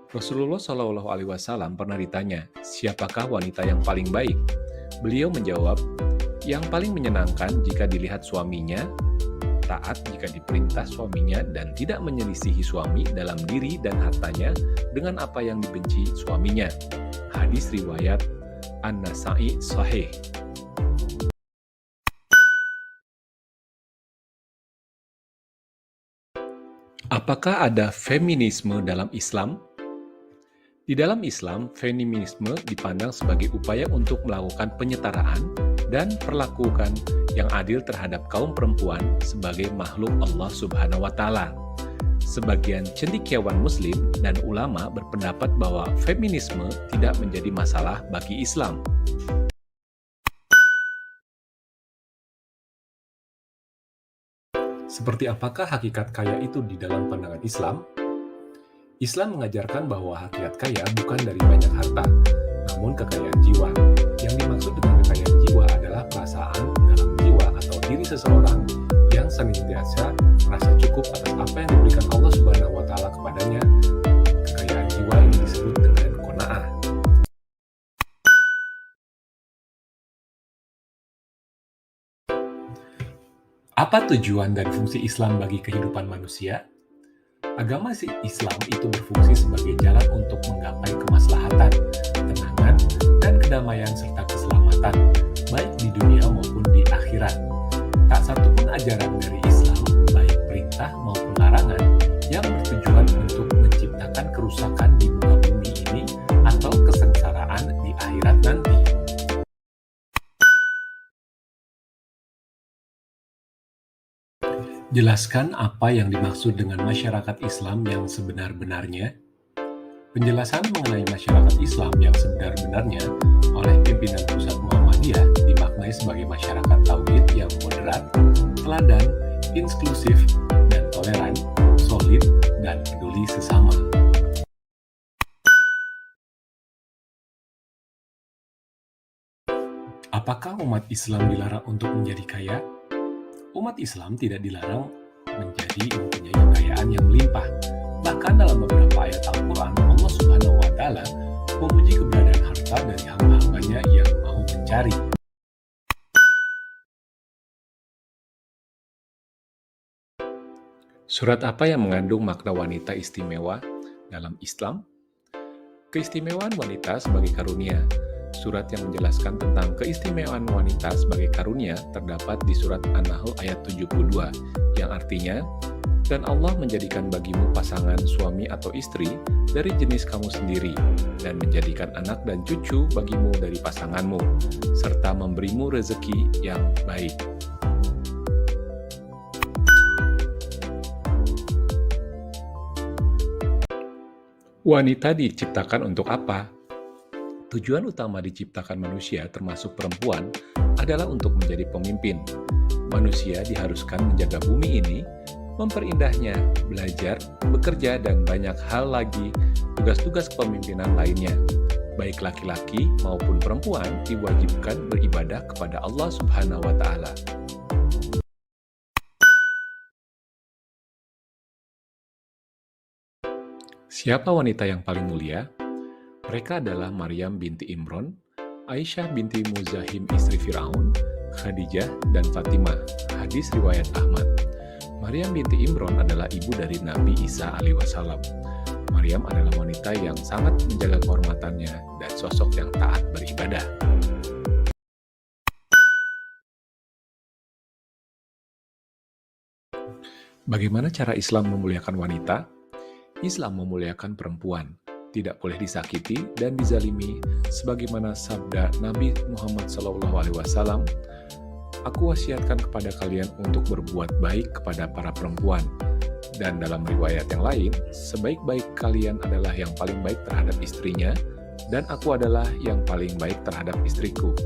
Rasulullah Shallallahu Alaihi Wasallam pernah ditanya, siapakah wanita yang paling baik? Beliau menjawab, yang paling menyenangkan jika dilihat suaminya, taat jika diperintah suaminya, dan tidak menyelisihi suami dalam diri dan hartanya dengan apa yang dibenci suaminya. Hadis riwayat An-Nasa'i Sahih. Apakah ada feminisme dalam Islam? Di dalam Islam, feminisme dipandang sebagai upaya untuk melakukan penyetaraan dan perlakukan yang adil terhadap kaum perempuan sebagai makhluk Allah Subhanahu wa Ta'ala. Sebagian cendekiawan Muslim dan ulama berpendapat bahwa feminisme tidak menjadi masalah bagi Islam. Seperti apakah hakikat kaya itu di dalam pandangan Islam? Islam mengajarkan bahwa hakikat kaya bukan dari banyak harta, namun kekayaan jiwa. Yang dimaksud dengan kekayaan jiwa adalah perasaan dalam jiwa atau diri seseorang yang senantiasa merasa cukup atas apa yang diberikan Allah Subhanahu wa Ta'ala kepadanya. Kekayaan jiwa ini disebut dengan qanaah. Apa tujuan dan fungsi Islam bagi kehidupan manusia? Agama Islam itu berfungsi sebagai jalan untuk menggapai kemaslahatan, ketenangan, dan kedamaian serta keselamatan, baik di dunia maupun di akhirat. Tak satu pun ajaran dari Islam, baik perintah maupun larangan, yang bertujuan untuk menciptakan kerusakan di muka bumi ini atau kesengsaraan di akhirat nanti. Jelaskan apa yang dimaksud dengan masyarakat Islam yang sebenar-benarnya. Penjelasan mengenai masyarakat Islam yang sebenar-benarnya oleh pimpinan pusat Muhammadiyah dimaknai sebagai masyarakat tauhid yang moderat, teladan, inklusif, dan toleran, solid, dan peduli sesama. Apakah umat Islam dilarang untuk menjadi kaya? Umat Islam tidak dilarang mempunyai kekayaan yang melimpah. Bahkan dalam beberapa ayat Al-Quran, Allah Subhanahu wa Ta'ala memuji keberadaan harta dari hamba-hambanya yang mau mencari. Surat apa yang mengandung makna wanita istimewa dalam Islam? Keistimewaan wanita sebagai karunia. Surat yang menjelaskan tentang keistimewaan wanita sebagai karunia terdapat di surat An-Nahl ayat 72, yang artinya, dan Allah menjadikan bagimu pasangan suami atau istri dari jenis kamu sendiri, dan menjadikan anak dan cucu bagimu dari pasanganmu, serta memberimu rezeki yang baik. Wanita diciptakan untuk apa? Tujuan utama diciptakan manusia, termasuk perempuan, adalah untuk menjadi pemimpin. Manusia diharuskan menjaga bumi ini, memperindahnya, belajar, bekerja, dan banyak hal lagi tugas-tugas kepemimpinan lainnya. Baik laki-laki maupun perempuan diwajibkan beribadah kepada Allah Subhanahu wa Ta'ala. Siapa wanita yang paling mulia? Mereka adalah Maryam binti Imron, Aisyah binti Muzahim istri Firaun, Khadijah, dan Fatimah. Hadis riwayat Ahmad. Maryam binti Imron adalah ibu dari Nabi Isa alaihissalam. Maryam adalah wanita yang sangat menjaga kehormatannya dan sosok yang taat beribadah. Bagaimana cara Islam memuliakan wanita? Islam memuliakan perempuan, tidak boleh disakiti dan dizalimi, sebagaimana sabda Nabi Muhammad SAW, "Aku wasiatkan kepada kalian untuk berbuat baik kepada para perempuan." Dan dalam riwayat yang lain, sebaik-baik kalian adalah yang paling baik terhadap istrinya, dan aku adalah yang paling baik terhadap istriku.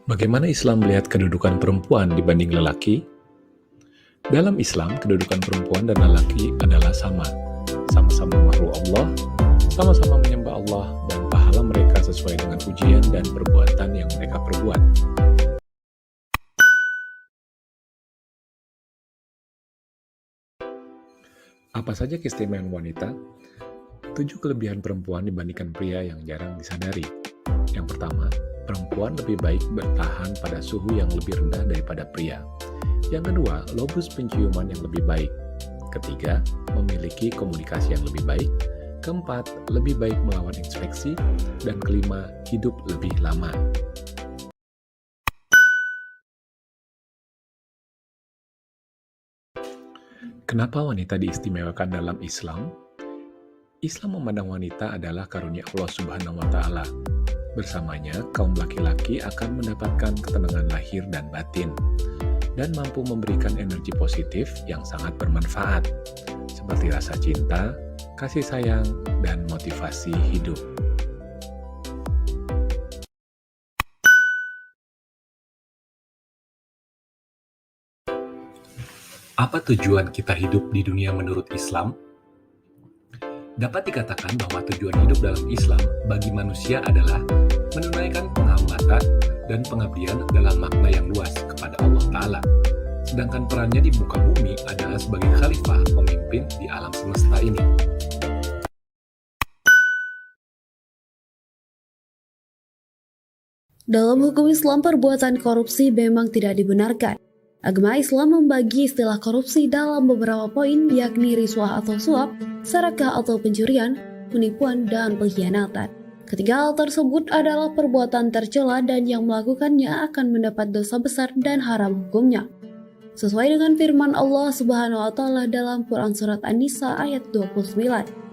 Bagaimana Islam melihat kedudukan perempuan dibanding lelaki? Dalam Islam, kedudukan perempuan dan lelaki adalah sama. Sama-sama makhluk Allah, sama-sama menyembah Allah, dan pahala mereka sesuai dengan ujian dan perbuatan yang mereka perbuat. Apa saja keistimewaan wanita? 7 kelebihan perempuan dibandingkan pria yang jarang disadari. Yang pertama, perempuan lebih baik bertahan pada suhu yang lebih rendah daripada pria. Yang kedua, lobus penciuman yang lebih baik. Ketiga, memiliki komunikasi yang lebih baik. Keempat, lebih baik melawan infeksi. Dan kelima, hidup lebih lama. Kenapa wanita diistimewakan dalam Islam? Islam memandang wanita adalah karunia Allah Subhanahu wa Ta'ala. Bersamanya, kaum laki-laki akan mendapatkan ketenangan lahir dan batin, dan mampu memberikan energi positif yang sangat bermanfaat, seperti rasa cinta, kasih sayang, dan motivasi hidup. Apa tujuan kita hidup di dunia menurut Islam? Dapat dikatakan bahwa tujuan hidup dalam Islam bagi manusia adalah menunaikan penghambatan dan pengabdian dalam makna yang luas kepada Allah Ta'ala. Sedangkan perannya di muka bumi adalah sebagai khalifah pemimpin di alam semesta ini. Dalam hukum Islam, perbuatan korupsi memang tidak dibenarkan. Agama Islam membagi istilah korupsi dalam beberapa poin, yakni riswah atau suap, serakah atau pencurian, penipuan, dan pengkhianatan. Ketiga hal tersebut adalah perbuatan tercela dan yang melakukannya akan mendapat dosa besar dan haram hukumnya. Sesuai dengan firman Allah Subhanahu wa Ta'ala dalam Quran Surat An-Nisa ayat 29.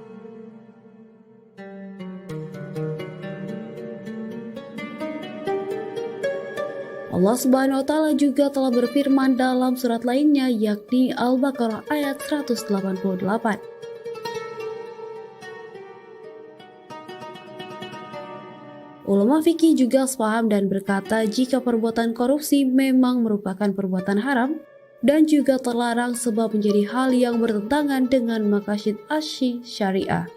Allah Subhanahu wa Ta'ala juga telah berfirman dalam surat lainnya, yakni Al-Baqarah ayat 188. Ulama fikih juga sepaham dan berkata jika perbuatan korupsi memang merupakan perbuatan haram dan juga terlarang sebab menjadi hal yang bertentangan dengan maqasid syariah.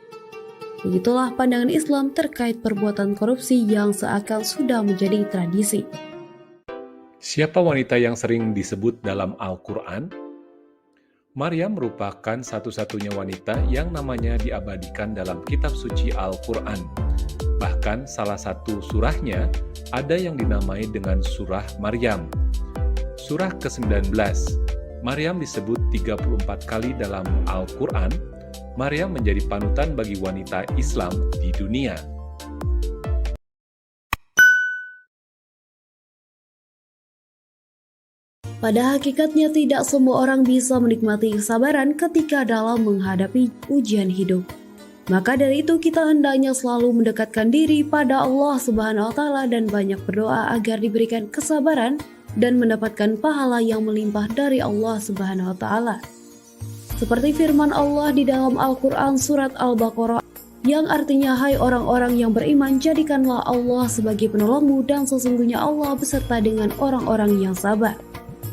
Begitulah pandangan Islam terkait perbuatan korupsi yang seakan sudah menjadi tradisi. Siapa wanita yang sering disebut dalam Al-Quran? Maryam merupakan satu-satunya wanita yang namanya diabadikan dalam kitab suci Al-Quran. Bahkan salah satu surahnya ada yang dinamai dengan surah Maryam. Surah ke-19, Maryam disebut 34 kali dalam Al-Quran. Maryam menjadi panutan bagi wanita Islam di dunia. Pada hakikatnya tidak semua orang bisa menikmati kesabaran ketika dalam menghadapi ujian hidup. Maka dari itu kita hendaknya selalu mendekatkan diri pada Allah Subhanahu wa Ta'ala dan banyak berdoa agar diberikan kesabaran dan mendapatkan pahala yang melimpah dari Allah Subhanahu wa Ta'ala. Seperti firman Allah di dalam Al-Quran surat Al-Baqarah yang artinya, hai orang-orang yang beriman, jadikanlah Allah sebagai penolongmu dan sesungguhnya Allah beserta dengan orang-orang yang sabar.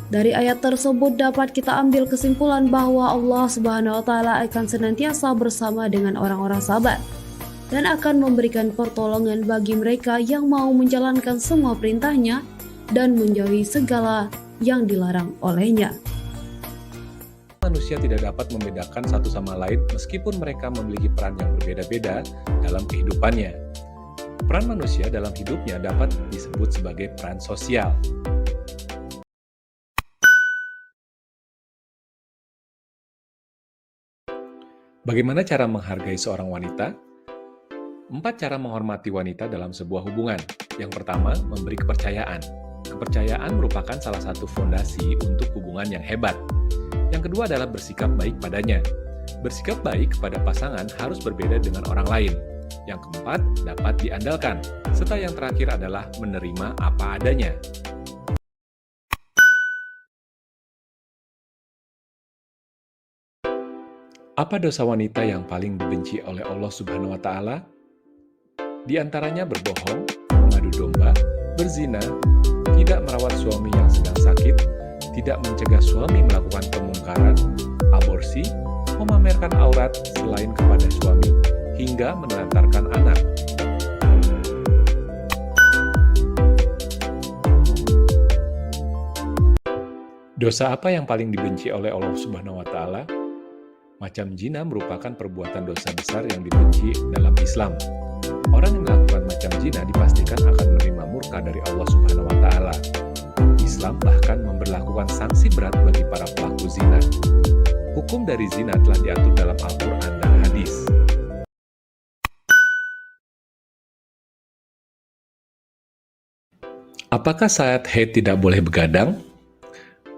Dari ayat tersebut dapat kita ambil kesimpulan bahwa Allah Subhanahu wa Ta'ala akan senantiasa bersama dengan orang-orang sabar dan akan memberikan pertolongan bagi mereka yang mau menjalankan semua perintahnya dan menjauhi segala yang dilarang olehnya. Manusia tidak dapat membedakan satu sama lain meskipun mereka memiliki peran yang berbeda-beda dalam kehidupannya. Peran manusia dalam hidupnya dapat disebut sebagai peran sosial. Bagaimana cara menghargai seorang wanita? 4 cara menghormati wanita dalam sebuah hubungan. Yang pertama, memberi kepercayaan. Kepercayaan merupakan salah satu fondasi untuk hubungan yang hebat. Yang kedua adalah bersikap baik padanya. Bersikap baik kepada pasangan harus berbeda dengan orang lain. Yang keempat, dapat diandalkan. Serta yang terakhir adalah menerima apa adanya. Apa dosa wanita yang paling dibenci oleh Allah Subhanahu wa Ta'ala? Di antaranya berbohong, mengadu domba, berzina, tidak merawat suami yang sedang sakit, tidak mencegah suami melakukan kemungkaran, aborsi, memamerkan aurat selain kepada suami, hingga menelantarkan anak. Dosa apa yang paling dibenci oleh Allah Subhanahu wa Ta'ala? Macam zina merupakan perbuatan dosa besar yang dibenci dalam Islam. Orang yang melakukan macam zina dipastikan akan menerima murka dari Allah Subhanahu wa Ta'ala. Islam bahkan memberlakukan sanksi berat bagi para pelaku zina. Hukum dari zina telah diatur dalam Al-Quran dan hadis. Apakah saat haid tidak boleh begadang?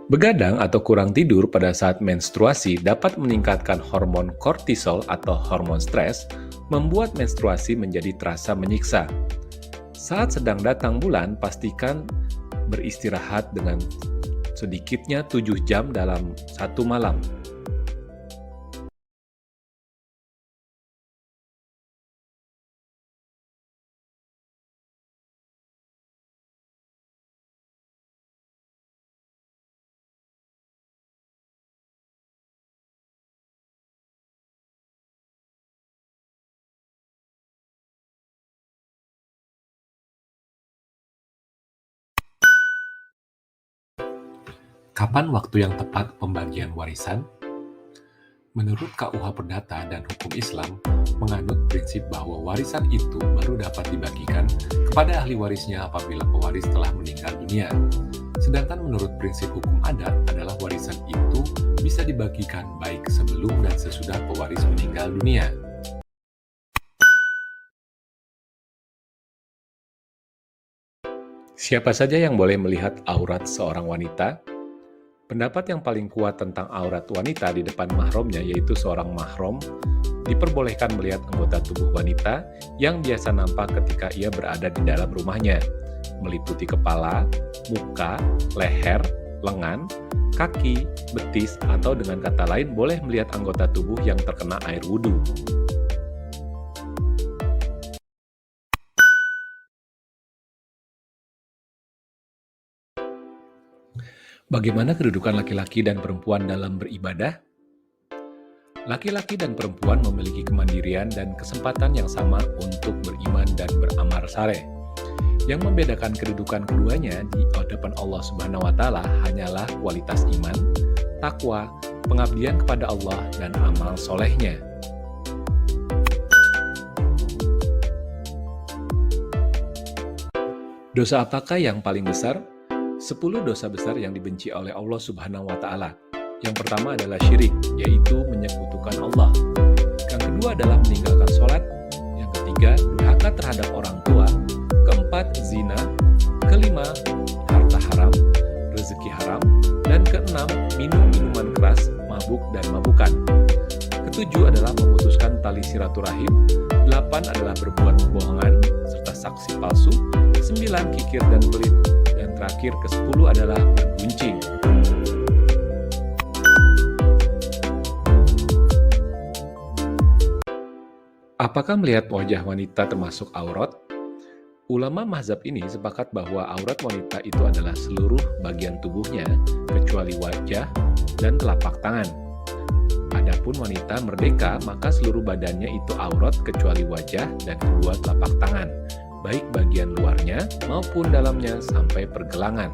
Begadang atau kurang tidur pada saat menstruasi dapat meningkatkan hormon kortisol atau hormon stres, membuat menstruasi menjadi terasa menyiksa. Saat sedang datang bulan, pastikan beristirahat dengan sedikitnya 7 jam dalam satu malam. Kapan waktu yang tepat pembagian warisan? Menurut KUH Perdata dan Hukum Islam, menganut prinsip bahwa warisan itu baru dapat dibagikan kepada ahli warisnya apabila pewaris telah meninggal dunia. Sedangkan menurut prinsip hukum adat adalah warisan itu bisa dibagikan baik sebelum dan sesudah pewaris meninggal dunia. Siapa saja yang boleh melihat aurat seorang wanita? Pendapat yang paling kuat tentang aurat wanita di depan mahramnya, yaitu seorang mahram diperbolehkan melihat anggota tubuh wanita yang biasa nampak ketika ia berada di dalam rumahnya, meliputi kepala, muka, leher, lengan, kaki, betis, atau dengan kata lain boleh melihat anggota tubuh yang terkena air wudhu. Bagaimana kedudukan laki-laki dan perempuan dalam beribadah? Laki-laki dan perempuan memiliki kemandirian dan kesempatan yang sama untuk beriman dan beramal saleh. Yang membedakan kedudukan keduanya di hadapan Allah Subhanahu wa Ta'ala hanyalah kualitas iman, takwa, pengabdian kepada Allah, dan amal solehnya. Dosa apakah yang paling besar? 10 dosa besar yang dibenci oleh Allah Subhanahu wa Ta'ala. Yang pertama adalah syirik, yaitu menyekutukan Allah. Yang kedua adalah meninggalkan sholat. Yang ketiga, durhaka terhadap orang tua. Keempat, zina. Kelima, harta haram, rezeki haram. Dan keenam, minum minuman keras, mabuk dan mabukan. Ketujuh adalah memutuskan tali silaturahim. 8 adalah berbuat kebohongan serta saksi palsu. 9, kikir dan pelit. Dan terakhir ke-10 adalah berguncing. Apakah melihat wajah wanita termasuk aurat? Ulama mazhab ini sepakat bahwa aurat wanita itu adalah seluruh bagian tubuhnya kecuali wajah dan telapak tangan. Adapun wanita merdeka, maka seluruh badannya itu aurat kecuali wajah dan kedua telapak tangan, baik bagian luarnya maupun dalamnya sampai pergelangan.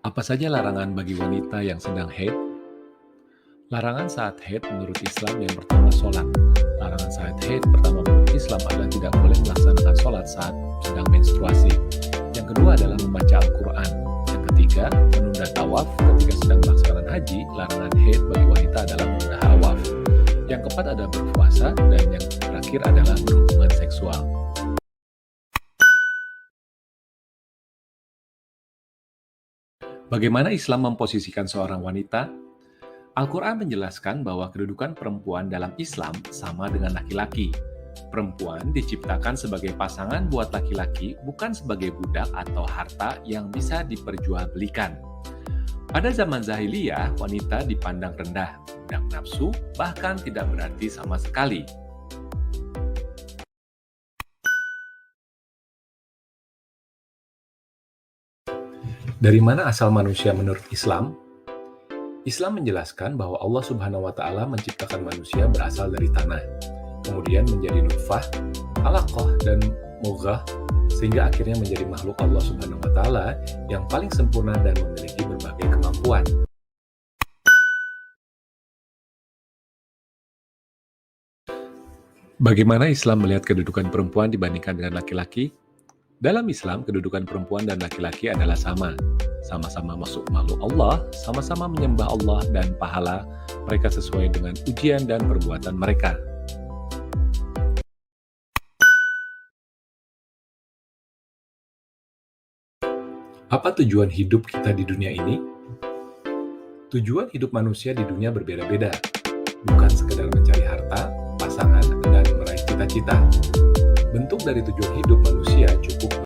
Apa saja larangan bagi wanita yang sedang haid? Larangan saat haid menurut Islam yang pertama sholat. Larangan saat haid pertama menurut Islam adalah tidak boleh melaksanakan sholat saat sedang menstruasi. Yang kedua adalah membaca Al-Quran. Yang ketiga, menunda tawaf ketika sedang melaksanakan haji. Larangan haid bagi wanita adalah menunda tawaf. Yang keempat adalah berpuasa, dan yang terakhir adalah berhubungan seksual. Bagaimana Islam memposisikan seorang wanita? Al-Quran menjelaskan bahwa kedudukan perempuan dalam Islam sama dengan laki-laki. Perempuan diciptakan sebagai pasangan buat laki-laki, bukan sebagai budak atau harta yang bisa diperjualbelikan. Pada zaman jahiliyah, wanita dipandang rendah, budak nafsu, bahkan tidak berarti sama sekali. Dari mana asal manusia menurut Islam? Islam menjelaskan bahwa Allah Subhanahu wa Ta'ala menciptakan manusia berasal dari tanah, kemudian menjadi nutfah, alaqah, dan mudghah, sehingga akhirnya menjadi makhluk Allah Subhanahu wa Ta'ala yang paling sempurna dan memiliki berbagai kemampuan. Bagaimana Islam melihat kedudukan perempuan dibandingkan dengan laki-laki? Dalam Islam, kedudukan perempuan dan laki-laki adalah sama. Sama-sama masuk makhluk Allah, sama-sama menyembah Allah dan pahala mereka sesuai dengan ujian dan perbuatan mereka. Apa tujuan hidup kita di dunia ini? Tujuan hidup manusia di dunia berbeda-beda, bukan sekedar mencari harta, pasangan, dan meraih cita-cita. Bentuk dari tujuan hidup manusia cukup